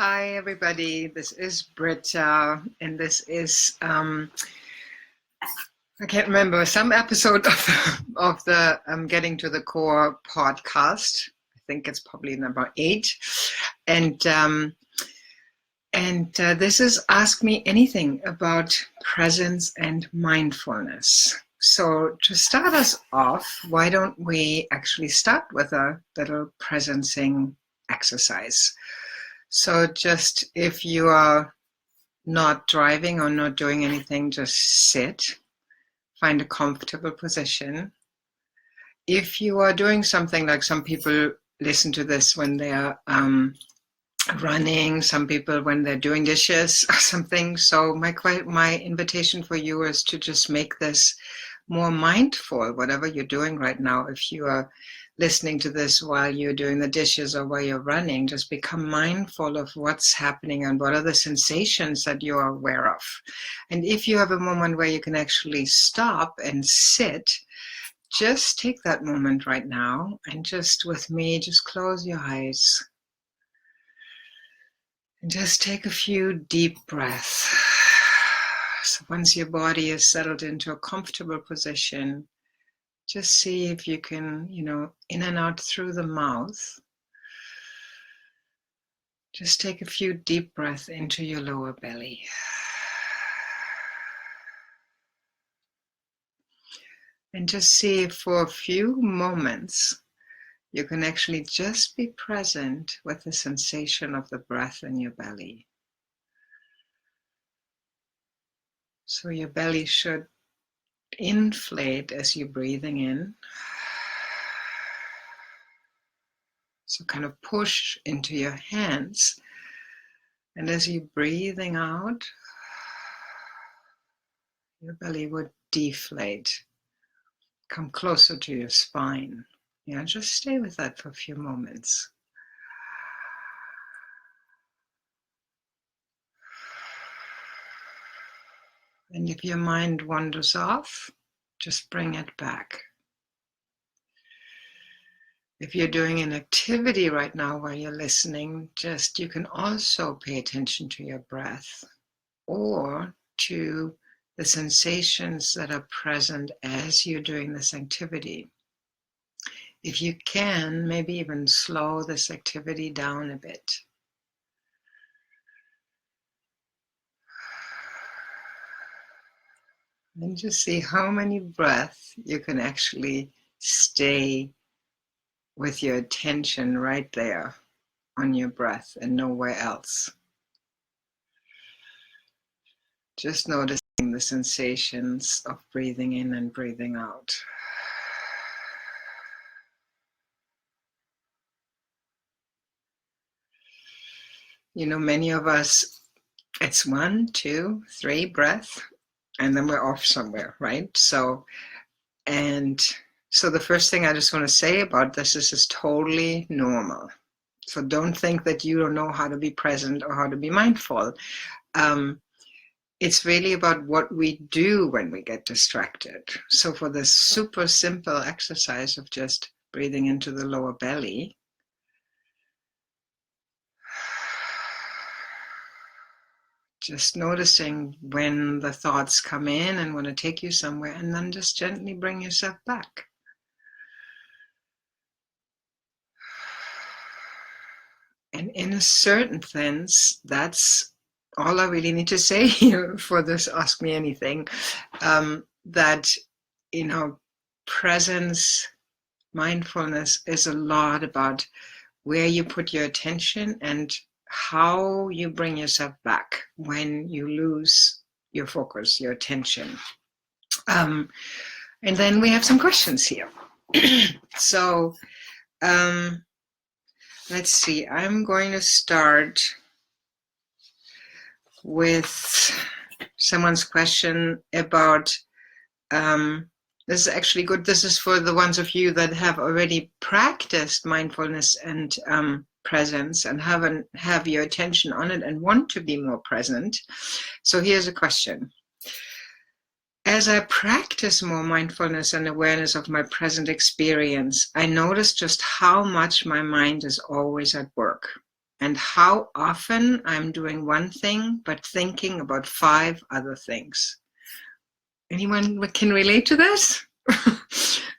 Hi, everybody. This is Britta, and this is I can't remember some episode of the Getting to the Core podcast. I think it's probably number 8, and this is Ask Me Anything about presence and mindfulness. So to start us off, why don't we actually start with a little presencing exercise? So just if you are not driving or not doing anything, just sit, find a comfortable position. If you are doing something, like some people listen to this when they're running, some people when they're doing dishes or something. So my invitation for you is to just make this more mindful, whatever you're doing right now. If you are listening to this while you're doing the dishes or while you're running, just become mindful of what's happening and what are the sensations that you're aware of. And if you have a moment where you can actually stop and sit, just take that moment right now and just with me, just close your eyes and just take a few deep breaths. So once your body is settled into a comfortable position, just see if you can, in and out through the mouth. Just take a few deep breaths into your lower belly. And just see if for a few moments you can actually just be present with the sensation of the breath in your belly. So your belly should inflate as you're breathing in. So kind of push into your hands. And as you're breathing out, your belly would deflate. Come closer to your spine. Yeah, just stay with that for a few moments. And if your mind wanders off, just bring it back. If you're doing an activity right now while you're listening, you can also pay attention to your breath or to the sensations that are present as you're doing this activity. If you can, maybe even slow this activity down a bit. And just see how many breaths you can actually stay with your attention right there on your breath and nowhere else. Just noticing the sensations of breathing in and breathing out. Many of us, it's 1, 2, 3 breaths, and then we're off somewhere, right? So the first thing I just want to say about this is totally normal. So don't think that you don't know how to be present or how to be mindful. It's really about what we do when we get distracted. So for this super simple exercise of just breathing into the lower belly, just noticing when the thoughts come in and want to take you somewhere, and then just gently bring yourself back. And in a certain sense, that's all I really need to say here for this Ask Me Anything. That, presence, mindfulness is a lot about where you put your attention and how you bring yourself back when you lose your focus, your attention. And then we have some questions here. So let's see, I'm going to start with someone's question about, this is actually good. This is for the ones of you that have already practiced mindfulness and presence and have your attention on it and want to be more present. So here's a question. As I practice more mindfulness and awareness of my present experience, I notice just how much my mind is always at work. and how often I'm doing one thing but thinking about 5 other things. Anyone can relate to this?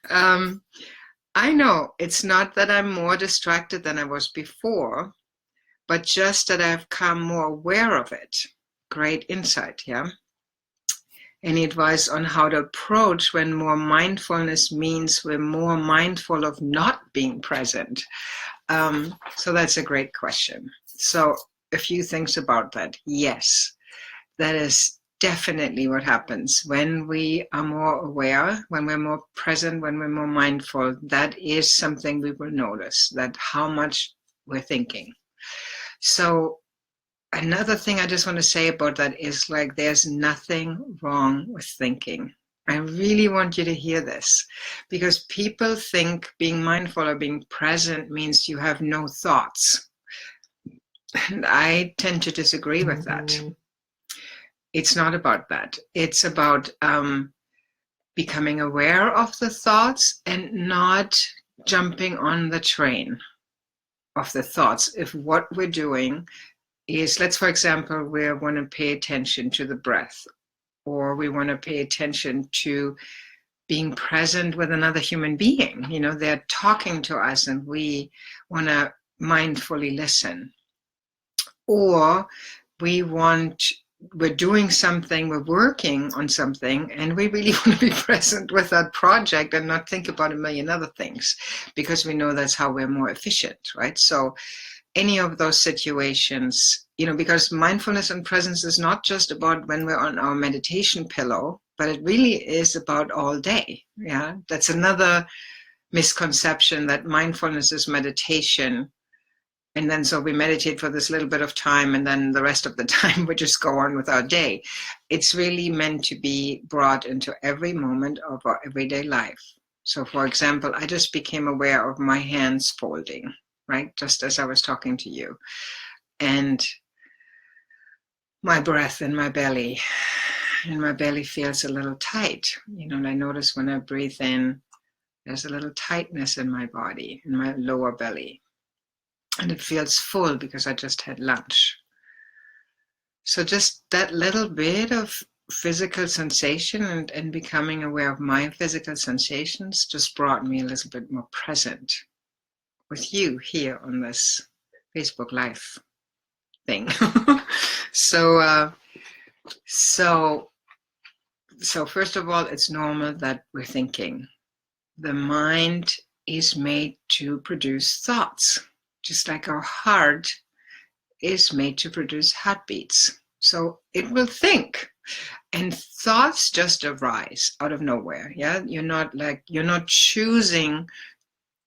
I know it's not that I'm more distracted than I was before, but just that I've become more aware of it. Great insight, yeah? Any advice on how to approach when more mindfulness means we're more mindful of not being present? So that's a great question. So a few things about that. Yes, that is definitely what happens when we are more aware, when we're more present, when we're more mindful. That is something we will notice, that how much we're thinking. So another thing I just want to say about that is like there's nothing wrong with thinking. I really want you to hear this, because people think being mindful or being present means you have no thoughts. And I tend to disagree with that. It's not about that. It's about becoming aware of the thoughts and not jumping on the train of the thoughts. If what we're doing is, let's, for example, we want to pay attention to the breath, or we want to pay attention to being present with another human being. You know, they're talking to us and we want to mindfully listen. Or we're doing something, we're working on something, and we really want to be present with that project and not think about a million other things, because we know that's how we're more efficient, right? So any of those situations, you know, because mindfulness and presence is not just about when we're on our meditation pillow, but it really is about all day. Yeah, that's another misconception, that mindfulness is meditation. And then so we meditate for this little bit of time, and then the rest of the time we just go on with our day. It's really meant to be brought into every moment of our everyday life. So for example, I just became aware of my hands folding, right? Just as I was talking to you. And my breath in my belly. And my belly feels a little tight. You know, and I notice when I breathe in, there's a little tightness in my body, in my lower belly. And it feels full because I just had lunch. So just that little bit of physical sensation and becoming aware of my physical sensations just brought me a little bit more present with you here on this Facebook Live thing. So first of all, it's normal that we're thinking. The mind is made to produce thoughts, just like our heart is made to produce heartbeats. So it will think, and thoughts just arise out of nowhere. Yeah, you're not choosing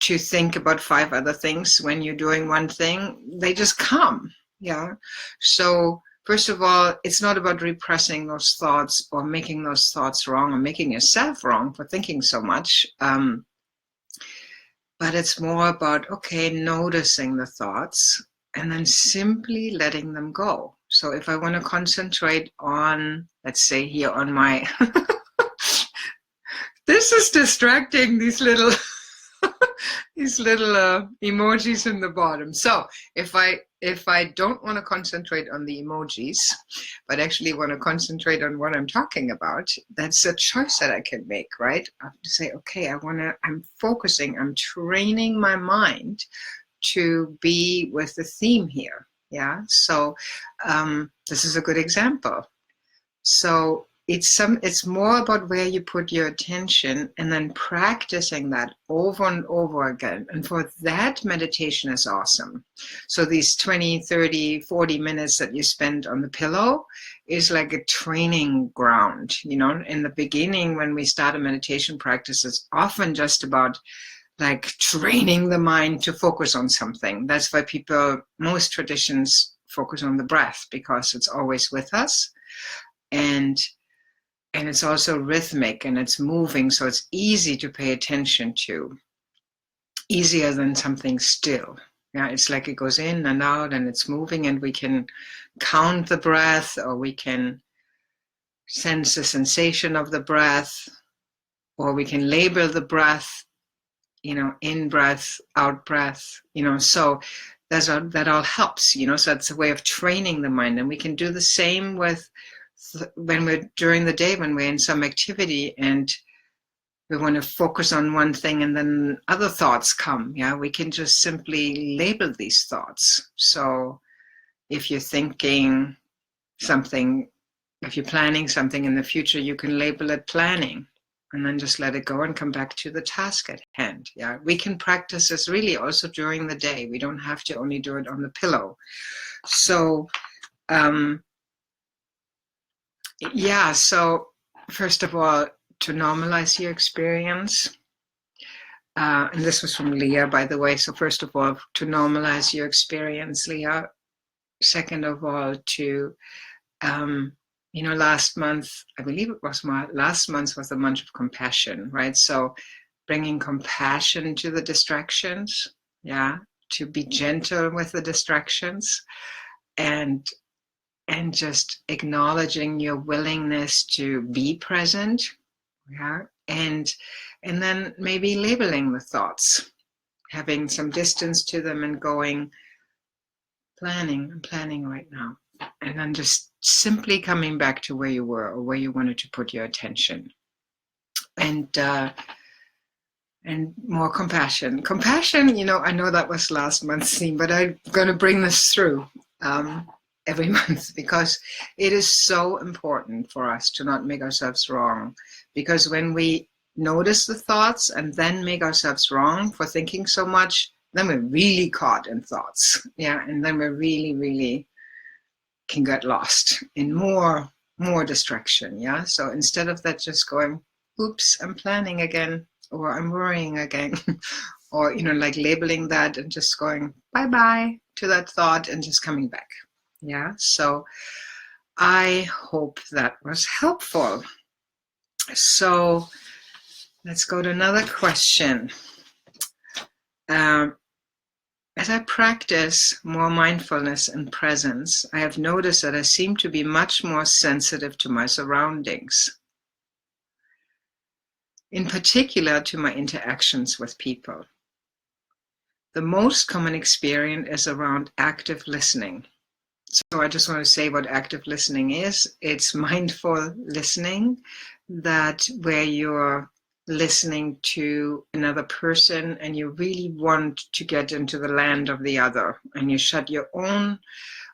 to think about 5 other things when you're doing one thing. They just come. Yeah. So first of all, it's not about repressing those thoughts or making those thoughts wrong or making yourself wrong for thinking so much. But it's more about, okay, noticing the thoughts and then simply letting them go. So if I want to concentrate on, let's say here on my, this is distracting, these little emojis in the bottom. So if I don't want to concentrate on the emojis, but actually want to concentrate on what I'm talking about, that's a choice that I can make, right? I have to say, okay, I'm focusing, I'm training my mind to be with the theme here. Yeah. So this is a good example. So it's more about where you put your attention and then practicing that over and over again. And for that, meditation is awesome. So these 20, 30, 40 minutes that you spend on the pillow is like a training ground. You know, in the beginning, when we start a meditation practice, it's often just about like training the mind to focus on something. That's why most traditions focus on the breath, because it's always with us. And it's also rhythmic and it's moving, so it's easy to pay attention to, easier than something still. Yeah, it's like it goes in and out and it's moving, and we can count the breath, or we can sense the sensation of the breath, or we can label the breath, you know, in breath, out breath, you know. So that all helps, so it's a way of training the mind. And we can do the same with when we're during the day, when we're in some activity and we want to focus on one thing and then other thoughts come. Yeah, we can just simply label these thoughts. So if you're thinking something, if you're planning something in the future, you can label it planning and then just let it go and come back to the task at hand. Yeah, we can practice this really also during the day. We don't have to only do it on the pillow. So, yeah, so first of all, to normalize your experience. And this was from Leah, by the way. So first of all, to normalize your experience, Leah. Second of all, to, last month, I believe it was last month was the month of compassion, right? So bringing compassion to the distractions, yeah, to be gentle with the distractions, and just acknowledging your willingness to be present, yeah, and then maybe labeling the thoughts, having some distance to them and going, I'm planning right now. And then just simply coming back to where you were or where you wanted to put your attention. And more compassion. Compassion, I know that was last month's theme, but I'm going to bring this through every month, because it is so important for us to not make ourselves wrong. Because when we notice the thoughts and then make ourselves wrong for thinking so much, then we're really caught in thoughts. Yeah, and then we really, really can get lost in more distraction. Yeah, so instead of that, just going, oops, I'm planning again, or I'm worrying again, or like labeling that and just going bye-bye to that thought and just coming back. Yeah, so I hope that was helpful. So let's go to another question. As I practice more mindfulness and presence, I have noticed that I seem to be much more sensitive to my surroundings, in particular to my interactions with people. The most common experience is around active listening. So I just want to say what active listening is. It's mindful listening, that where you're listening to another person and you really want to get into the land of the other, and you shut your own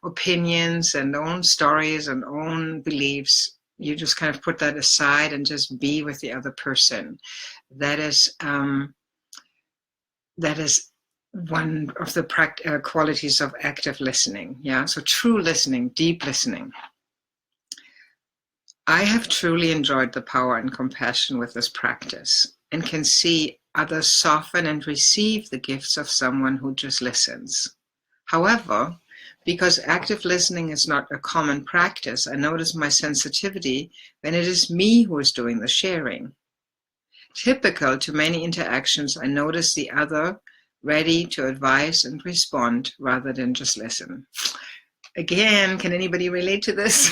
opinions and own stories and own beliefs. You just kind of put that aside and just be with the other person. That is one of the qualities of active listening. Yeah, so true listening, deep listening. I have truly enjoyed the power and compassion with this practice, and can see others soften and receive the gifts of someone who just listens. However, because active listening is not a common practice, I notice my sensitivity when it is me who is doing the sharing. Typical to many interactions, I notice the other ready to advise and respond rather than just listen. Again, can anybody relate to this?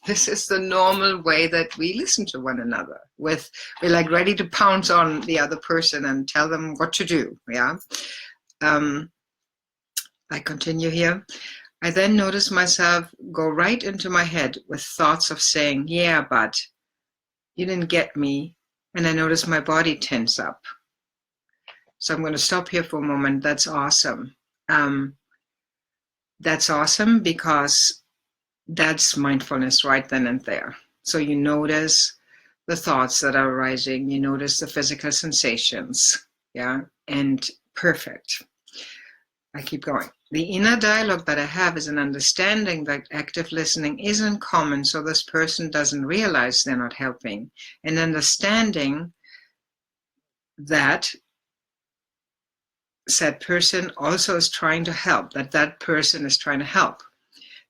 This is the normal way that we listen to one another. We're like ready to pounce on the other person and tell them what to do. Yeah. I continue here. I then notice myself go right into my head with thoughts of saying, yeah, but you didn't get me. And I notice my body tense up. So I'm going to stop here for a moment. That's awesome. That's awesome, because that's mindfulness right then and there. So you notice the thoughts that are arising, you notice the physical sensations, yeah, and perfect. I keep going. The inner dialogue that I have is an understanding that active listening isn't common, so this person doesn't realize they're not helping. And understanding that said person also is trying to help, that person is trying to help.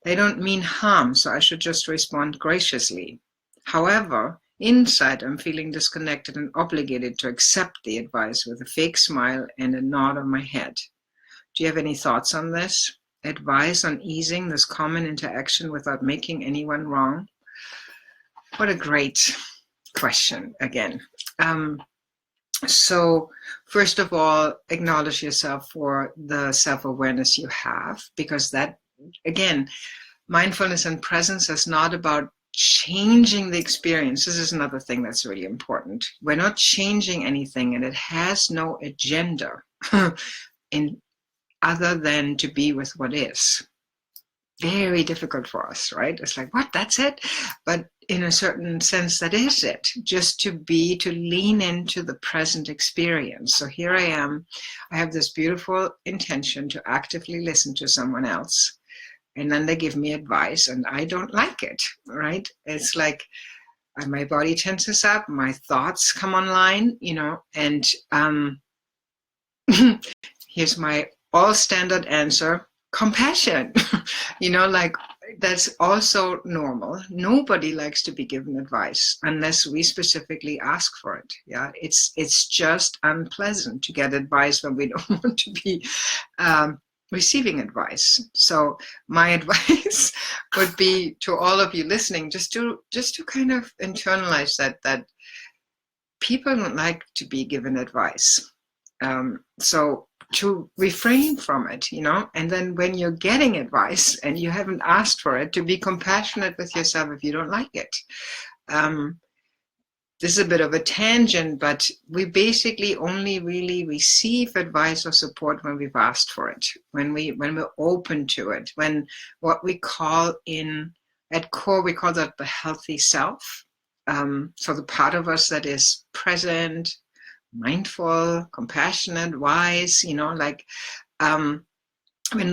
They don't mean harm, so I should just respond graciously. However, inside I'm feeling disconnected and obligated to accept the advice with a fake smile and a nod of my head. Do you have any thoughts on this? Advice on easing this common interaction without making anyone wrong? What a great question again. So first of all, acknowledge yourself for the self-awareness you have, because that, again, mindfulness and presence is not about changing the experience. This is another thing that's really important. We're not changing anything, and it has no agenda in other than to be with what is. Very difficult for us, right? It's like, what, that's it? But in a certain sense, that is it. Just to be, to lean into the present experience. So here I am. I have this beautiful intention to actively listen to someone else. And then they give me advice and I don't like it, right? It's like my body tenses up, my thoughts come online, and here's my all standard answer: compassion. Like, that's also normal. Nobody likes to be given advice unless we specifically ask for it. Yeah, it's just unpleasant to get advice when we don't want to be receiving advice. So my advice would be to all of you listening, just to kind of internalize that people don't like to be given advice. So to refrain from it, and then when you're getting advice and you haven't asked for it, to be compassionate with yourself if you don't like it. This is a bit of a tangent, but we basically only really receive advice or support when we've asked for it, when we're open to it, when what we call at COR, we call that the healthy self. So the part of us that is present, mindful, compassionate, wise, when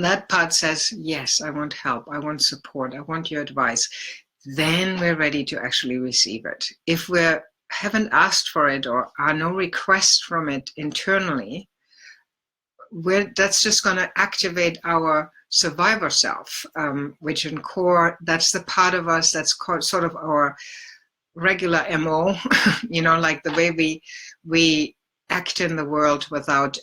that part says, yes, I want help, I want support, I want your advice, then we're ready to actually receive it. If we haven't asked for it or are no requests from it internally, that's just going to activate our survivor self, which in COR, that's the part of us that's sort of our regular MO, like the way we act in the world without,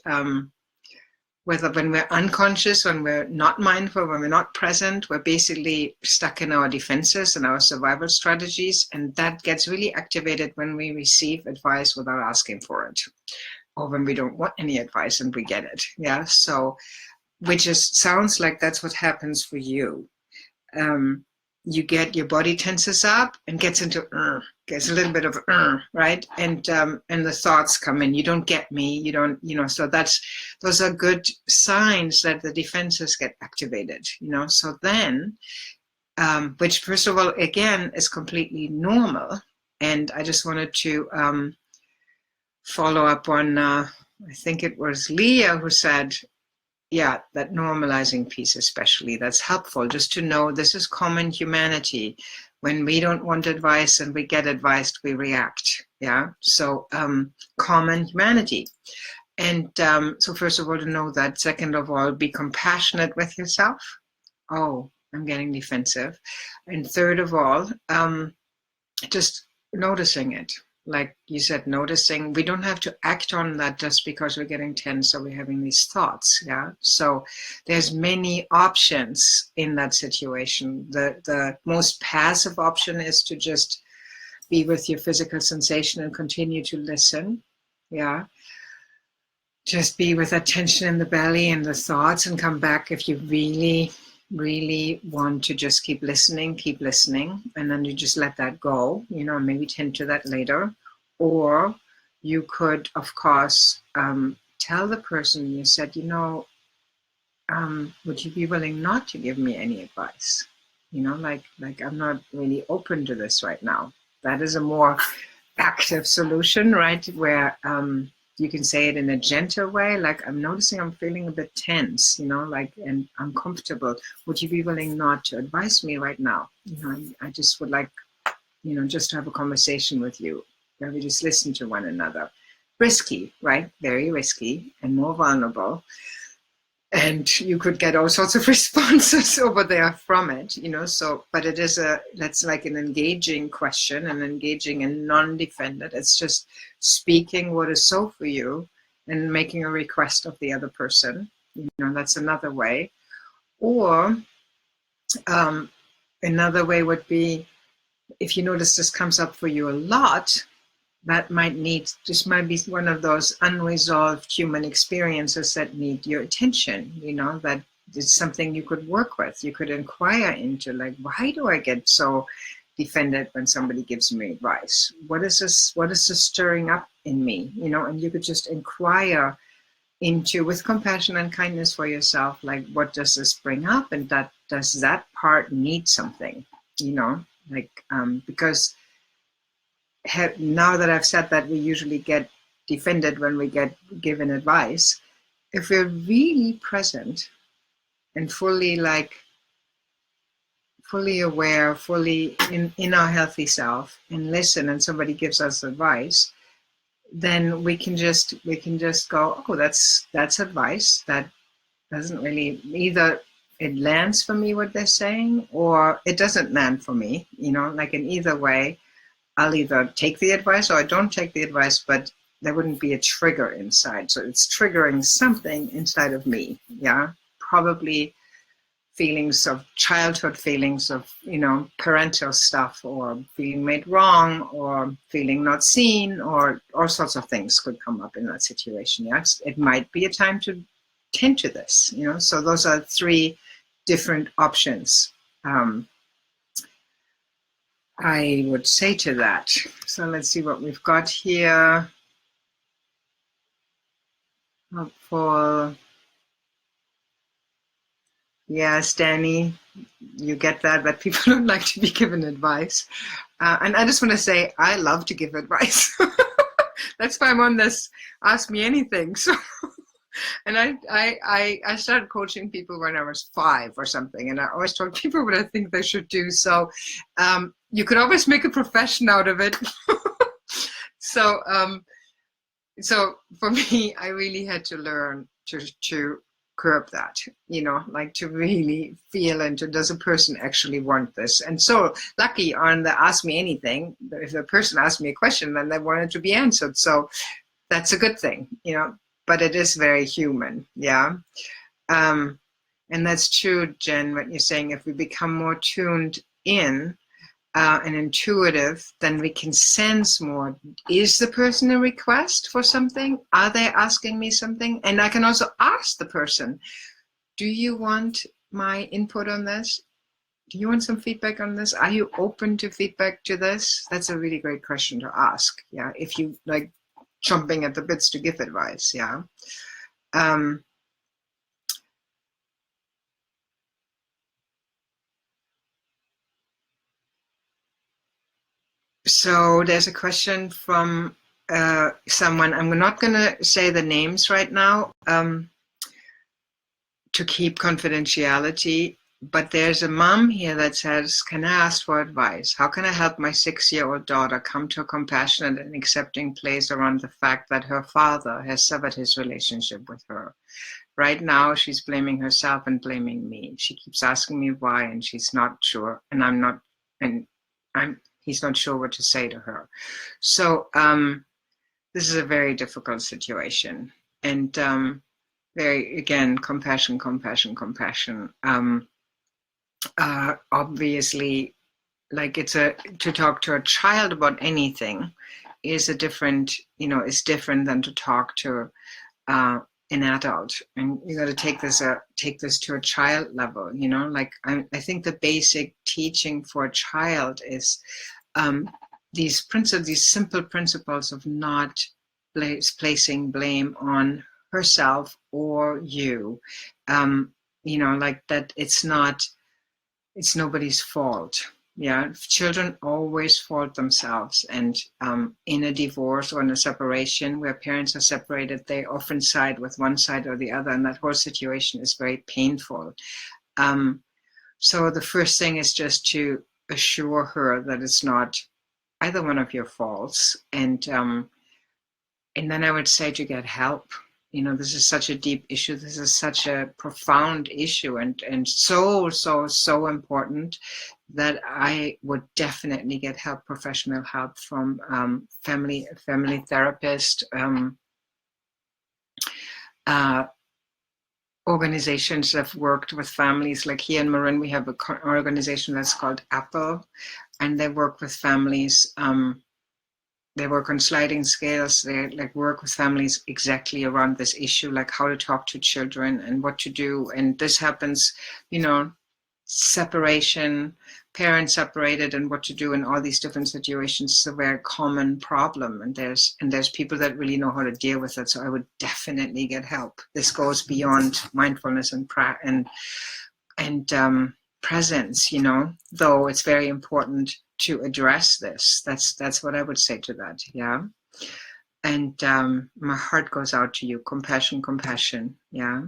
when we're unconscious, when we're not mindful, when we're not present, we're basically stuck in our defenses and our survival strategies. And that gets really activated when we receive advice without asking for it, or when we don't want any advice and we get it. Yeah. So, which sounds like that's what happens for you. You get, your body tenses up and gets into gets a little bit of right, and the thoughts come in. You don't get me. You don't, So those are good signs that the defenses get activated. So then, which first of all, again, is completely normal. And I just wanted to follow up on. I think it was Leah who said, yeah, that normalizing piece especially, that's helpful, just to know this is common humanity. When we don't want advice and we get advised, we react. Yeah, so common humanity. And so first of all, to know that. Second of all, be compassionate with yourself. Oh, I'm getting defensive. And third of all, just noticing it. Like you said, noticing. We don't have to act on that just because we're getting tense or we're having these thoughts. Yeah. So there's many options in that situation. The most passive option is to just be with your physical sensation and continue to listen. Yeah. Just be with that tension in the belly and the thoughts, and come back if you really want to just keep listening, and then you just let that go, maybe tend to that later. Or you could, of course, tell the person you said, would you be willing not to give me any advice? Like I'm not really open to this right now. That is a more active solution, right? Where you can say it in a gentle way, like, I'm noticing I'm feeling a bit tense, and uncomfortable. Would you be willing not to advise me right now? I just would like, just to have a conversation with you where we just listen to one another. Risky, right? Very risky and more vulnerable. And you could get all sorts of responses over there from it, so, but that's like an engaging question, and engaging and non-defended. It's just speaking what is so for you and making a request of the other person. That's another way. Or another way would be, if you notice this comes up for you a lot, that might be one of those unresolved human experiences that need your attention, that it's something you could work with, you could inquire into, like, why do I get so defended when somebody gives me advice? What is this stirring up in me? And you could just inquire into, with compassion and kindness for yourself, like, what does this bring up, and does that part need something, because now that I've said that we usually get defended when we get given advice, if we're really present and fully aware, fully in our healthy self, and listen, and somebody gives us advice, then we can just go, oh, that's advice that doesn't really, either it lands for me what they're saying, or it doesn't land for me, like in either way. I'll either take the advice or I don't take the advice, but there wouldn't be a trigger inside. So it's triggering something inside of me, probably childhood feelings of, parental stuff, or feeling made wrong, or feeling not seen, or all sorts of things could come up in that situation. It might be a time to tend to this, so those are 3 different options. I would say to that. So let's see what we've got here. Hopeful. Yes, Danny, you get that people don't like to be given advice. And I just want to say, I love to give advice. That's why I'm on this Ask Me Anything. So, and I started coaching people when I was 5 or something, and I always told people what I think they should do. So you could always make a profession out of it. So for me, I really had to learn to curb that, like to really feel into, does a person actually want this? And so lucky on the Ask Me Anything, if the person asked me a question, then they wanted to be answered. So that's a good thing, but it is very human. And that's true, Jen, what you're saying. If we become more tuned in and intuitive, then we can sense more. Is the person a request for something? Are they asking me something? And I can also ask the person, do you want my input on this? Do you want some feedback on this? Are you open to feedback to this? That's a really great question to ask. If you like jumping at the bits to give advice. So there's a question from someone. I'm not going to say the names right now to keep confidentiality, but there's a mom here that says, can I ask for advice? How can I help my 6-year-old daughter come to a compassionate and accepting place around the fact that her father has severed his relationship with her? Right now, she's blaming herself and blaming me. She keeps asking me why, and she's not sure, and he's not sure what to say to her. So this is a very difficult situation, and very, again, compassion. Obviously, like to talk to a child about anything is different than to talk to an adult, and you got to take this to a child level. Like I think the basic teaching for a child is these simple principles of not placing blame on herself or you. Like that it's nobody's fault. Children always fault themselves, and in a divorce or in a separation where parents are separated, they often side with one side or the other, and that whole situation is very painful. So the first thing is just to assure her that it's not either one of your faults, and then I would say to get help. This is such a deep issue. This is such a profound issue, and so important that I would definitely get help, professional help from family therapist, organizations that have worked with families. Like here in Marin, we have an organization that's called Apple, and they work with families they work on sliding scales. They like work with families exactly around this issue, like how to talk to children and what to do. And this happens, separation, parents separated, and what to do in all these different situations is a very common problem. And there's people that really know how to deal with it. So I would definitely get help. This goes beyond mindfulness and presence, though it's very important to address this. That's what I would say to that. Yeah. And my heart goes out to you. Compassion. Yeah.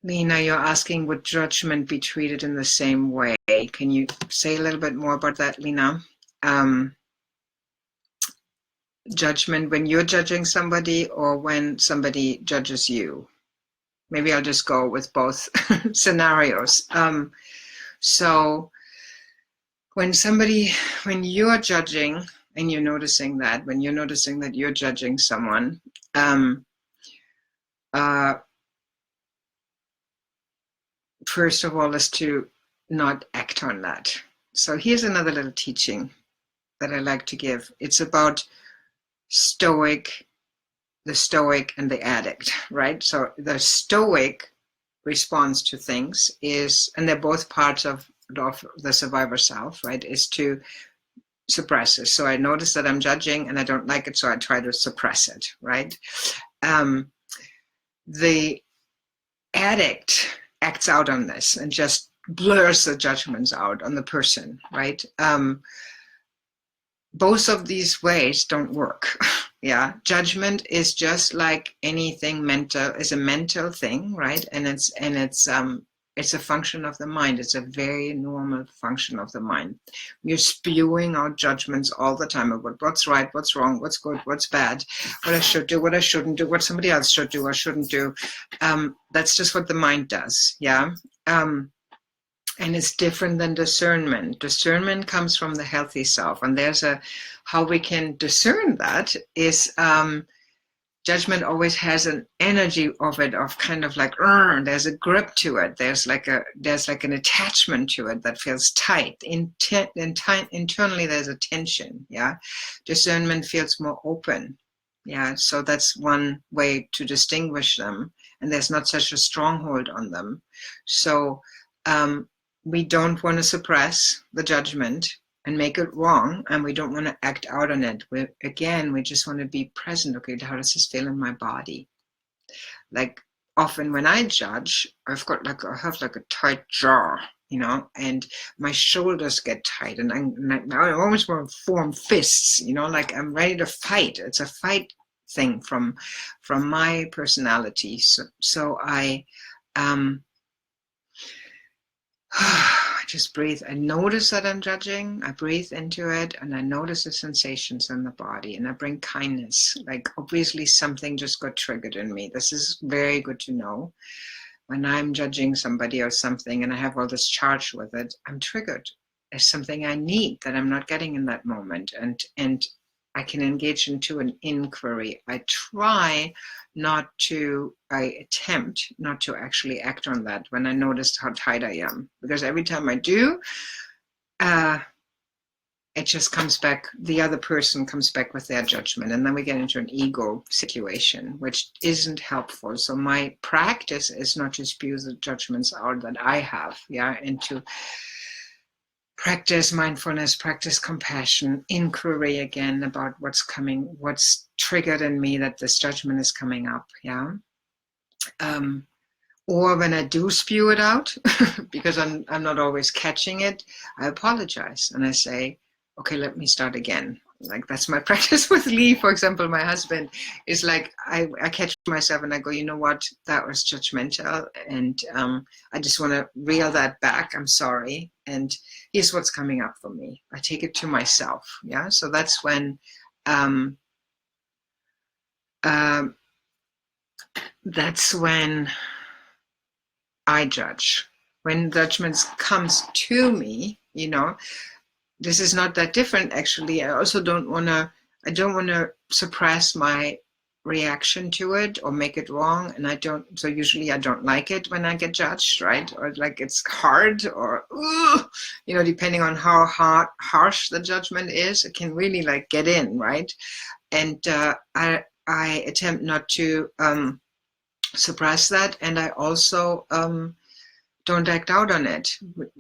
Lena, you're asking, would judgment be treated in the same way? Can you say a little bit more about that, Lena? Judgment when you're judging somebody or when somebody judges you? Maybe I'll just go with both scenarios. So when you're judging and you're noticing that, when you're noticing that you're judging someone, first of all, is to not act on that. So here's another little teaching that I like to give. It's about the stoic and the addict, right? So the stoic response to things is, and they're both parts of the survivor self, right, is to suppress it. So I notice that I'm judging and I don't like it, so I try to suppress it, right? The addict acts out on this and just blurs the judgments out on the person, right? Both of these ways don't work. Yeah, judgment is just like anything mental, is a mental thing, right? And it's a function of the mind. It's a very normal function of the mind. We're spewing out judgments all the time about what's right, what's wrong, what's good, what's bad, what I should do, what I shouldn't do, what somebody else should do or shouldn't do. That's just what the mind does, yeah? And it's different than discernment. Discernment comes from the healthy self. And how we can discern that is judgment always has an energy of it, of kind of like, there's a grip to it. There's like an attachment to it that feels tight. Internally, there's a tension, yeah? Discernment feels more open, yeah? So that's one way to distinguish them. And there's not such a stronghold on them. So, we don't want to suppress the judgment and make it wrong, and we don't want to act out on it. We just want to be present. Okay, how does this feel in my body? Like often when I judge, I have like a tight jaw, and my shoulders get tight, and I always want to form fists, like I'm ready to fight. It's a fight thing from my personality. So I just breathe. I notice that I'm judging. I breathe into it and I notice the sensations in the body and I bring kindness. Like obviously something just got triggered in me. This is very good to know. When I'm judging somebody or something and I have all this charge with it, I'm triggered. There's something I need that I'm not getting in that moment. And I can engage into an inquiry. I attempt not to actually act on that when I notice how tight I am. Because every time I do, it just comes back, the other person comes back with their judgment. And then we get into an ego situation, which isn't helpful. So my practice is not to spew the judgments out that I have, yeah, and to practice mindfulness, practice compassion, inquiry again about what's triggered in me that this judgment is coming up, yeah. Or when I do spew it out, because I'm not always catching it, I apologize and I say, okay, let me start again. Like that's my practice with Lee, for example. My husband is like, I catch myself and I go, you know what, that was judgmental, and I just want to reel that back. I'm sorry, and here's what's coming up for me. I take it to myself, yeah. So that's when I judge. When judgments comes to me, this is not that different actually. I also don't want to suppress my reaction to it or make it wrong, and so usually I don't like it when I get judged, right? Or like it's hard, or depending on how harsh the judgment is, it can really like get in, right? And I attempt not to suppress that, and I also don't act out on it.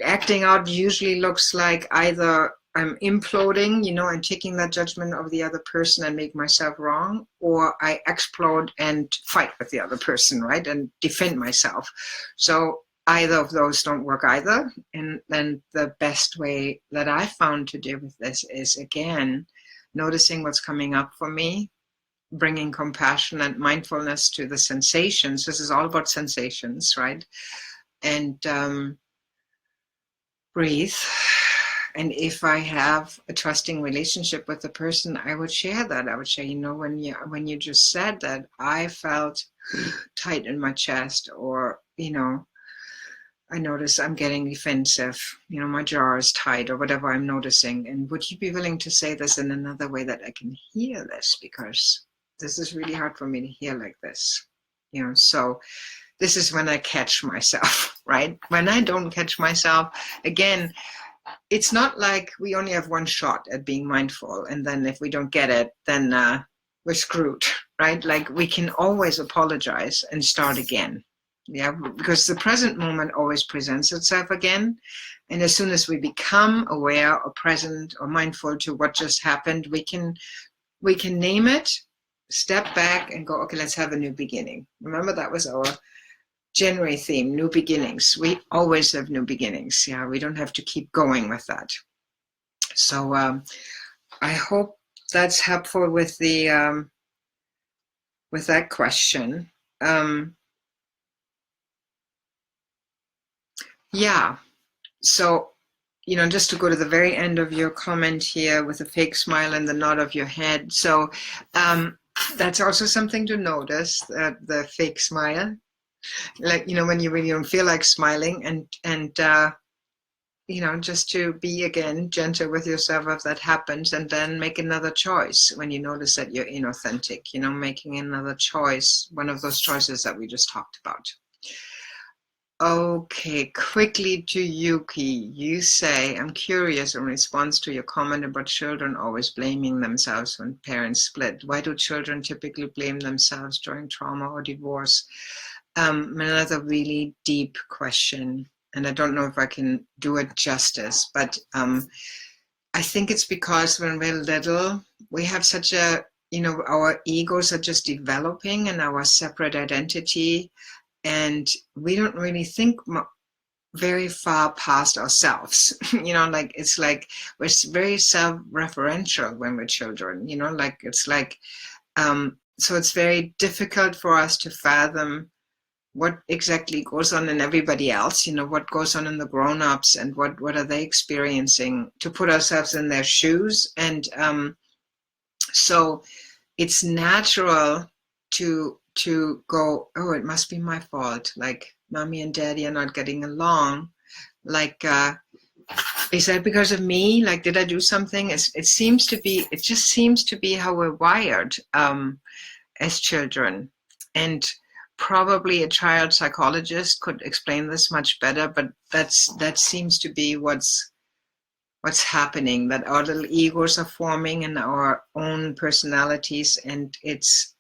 Acting out usually looks like either I'm imploding, and taking that judgment of the other person and make myself wrong, or I explode and fight with the other person, right? And defend myself. So either of those don't work either. And then the best way that I found to deal with this is, again, noticing what's coming up for me, bringing compassion and mindfulness to the sensations. This is all about sensations, right? And breathe. And if I have a trusting relationship with the person, I would share that. I would say, when you just said that, I felt tight in my chest, or, I notice I'm getting defensive, my jaw is tight, or whatever I'm noticing. And would you be willing to say this in another way that I can hear this? Because this is really hard for me to hear like this, so this is when I catch myself, right? When I don't catch myself, again, it's not like we only have one shot at being mindful, and then if we don't get it, then we're screwed, right? Like, we can always apologize and start again. Yeah, because the present moment always presents itself again. And as soon as we become aware or present or mindful to what just happened, we can name it, step back and go, okay, let's have a new beginning. Remember, that was our January theme, new beginnings. We always have new beginnings. Yeah, we don't have to keep going with that. So I hope that's helpful with the with that question. Yeah. So, just to go to the very end of your comment here with a fake smile and the nod of your head. So that's also something to notice, the fake smile. Like, when you really don't feel like smiling, and just to be, again, gentle with yourself if that happens, and then make another choice when you notice that you're inauthentic, making another choice, one of those choices that we just talked about. Okay, quickly to Yuki. You say, I'm curious in response to your comment about children always blaming themselves when parents split. Why do children typically blame themselves during trauma or divorce? Another really deep question, and I don't know if I can do it justice, but I think it's because when we're little, we have such a, our egos are just developing and our separate identity, and we don't really think very far past ourselves. Like, it's like we're very self-referential when we're children, like it's like, so it's very difficult for us to fathom what exactly goes on in everybody else, what goes on in the grown-ups, and what are they experiencing, to put ourselves in their shoes. And so it's natural to go, oh, it must be my fault. Like, mommy and daddy are not getting along. Like, is that because of me? Like, did I do something? It just seems to be how we're wired as children. And probably a child psychologist could explain this much better, but that seems to be what's happening, that our little egos are forming in our own personalities, and it's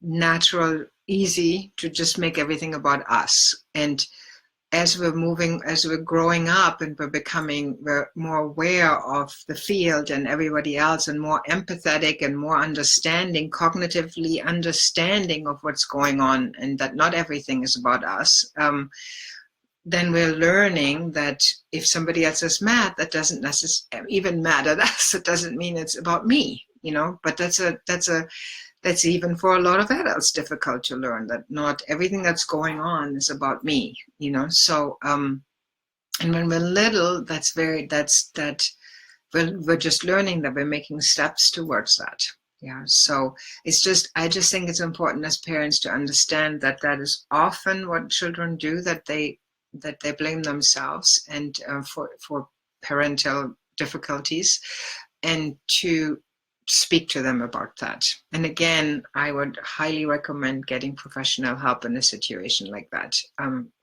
natural, easy to just make everything about us. And as we're growing up, and we're more aware of the field and everybody else, and more empathetic and more understanding, cognitively understanding of what's going on, and that not everything is about us, then we're learning that if somebody else is mad, that doesn't necessarily even mad at us. It doesn't mean it's about me, but that's even for a lot of adults difficult to learn, that not everything that's going on is about me, So, and when we're little, we're just learning that we're making steps towards that. Yeah. So I just think it's important as parents to understand that is often what children do, that they blame themselves and for parental difficulties, and to speak to them about that. And again, I would highly recommend getting professional help in a situation like that,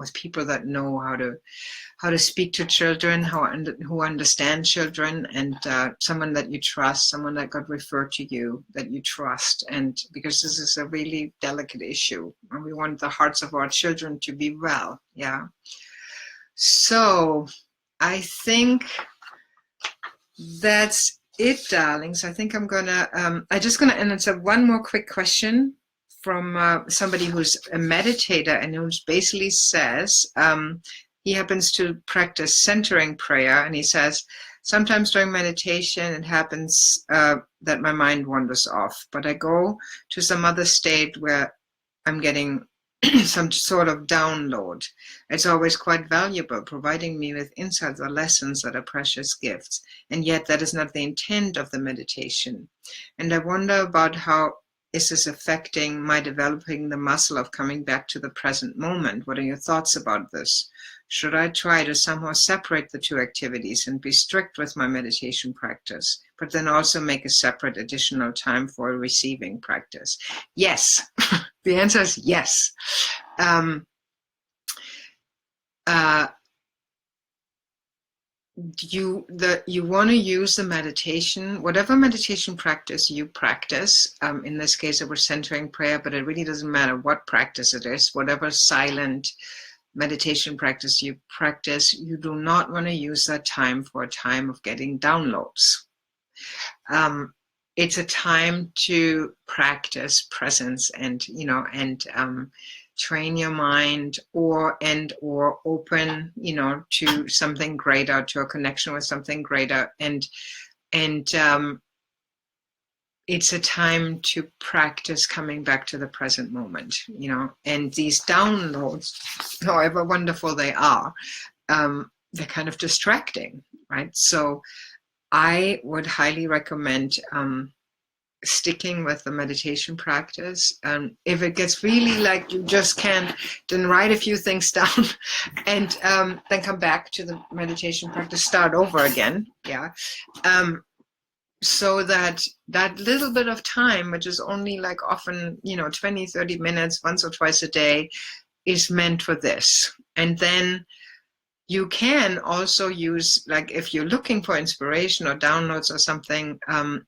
with people that know how to speak to children, who understand children, and someone that you trust, someone that got referred to you that you trust. And because this is a really delicate issue, and we want the hearts of our children to be well. Yeah. So I think that's it, darlings. I think I'm gonna, I'm just gonna answer one more quick question from somebody who's a meditator and who basically says, he happens to practice centering prayer, and he says, sometimes during meditation it happens that my mind wanders off, but I go to some other state where I'm getting some sort of download. It's always quite valuable, providing me with insights or lessons that are precious gifts. And yet that is not the intent of the meditation. And I wonder about how is this affecting my developing the muscle of coming back to the present moment? What are your thoughts about this? Should I try to somehow separate the two activities and be strict with my meditation practice, but then also make a separate additional time for receiving practice? Yes. The answer is yes. You want to use the meditation, whatever meditation practice you practice. In this case, it was centering prayer, but it really doesn't matter what practice it is. Whatever silent meditation practice you practice, you do not want to use that time for a time of getting downloads. It's a time to practice presence and train your mind or open to something greater, to a connection with something greater, and it's a time to practice coming back to the present moment, and these downloads, however wonderful they are, they're kind of distracting, right? So I would highly recommend sticking with the meditation practice. If it gets really like you just can't, then write a few things down and then come back to the meditation practice, start over again. Yeah. So that little bit of time, which is only like often, 20, 30 minutes, once or twice a day, is meant for this. And then you can also use, like if you're looking for inspiration or downloads or something,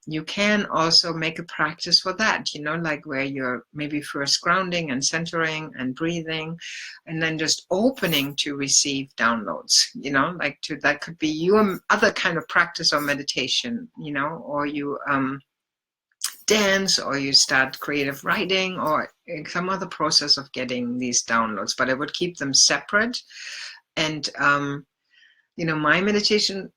you can also make a practice for that, like where you're maybe first grounding and centering and breathing, and then just opening to receive downloads, that could be your other kind of practice or meditation, or you dance, or you start creative writing, or some other process of getting these downloads, but I would keep them separate. And, my meditation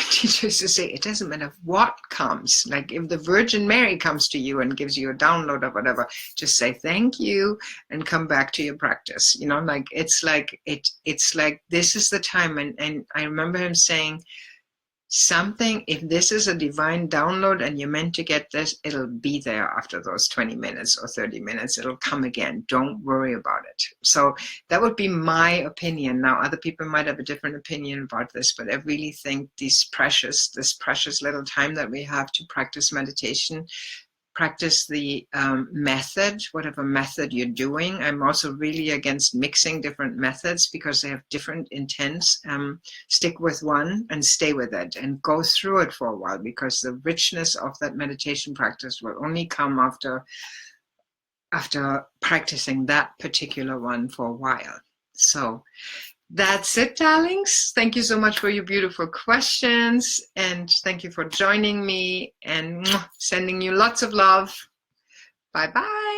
teacher used to say, it doesn't matter what comes. Like if the Virgin Mary comes to you and gives you a download or whatever, just say thank you and come back to your practice. It's like this is the time. And I remember him saying, if this is a divine download and you're meant to get this, it'll be there after those 20 minutes or 30 minutes. It'll come again. Don't worry about it. So that would be my opinion. Now, other people might have a different opinion about this, but I really think this precious little time that we have to practice meditation, practice the method, whatever method you're doing. I'm also really against mixing different methods because they have different intents. Stick with one and stay with it and go through it for a while, because the richness of that meditation practice will only come after practicing that particular one for a while. So that's it, darlings. Thank you so much for your beautiful questions, and thank you for joining me, and sending you lots of love. Bye-bye.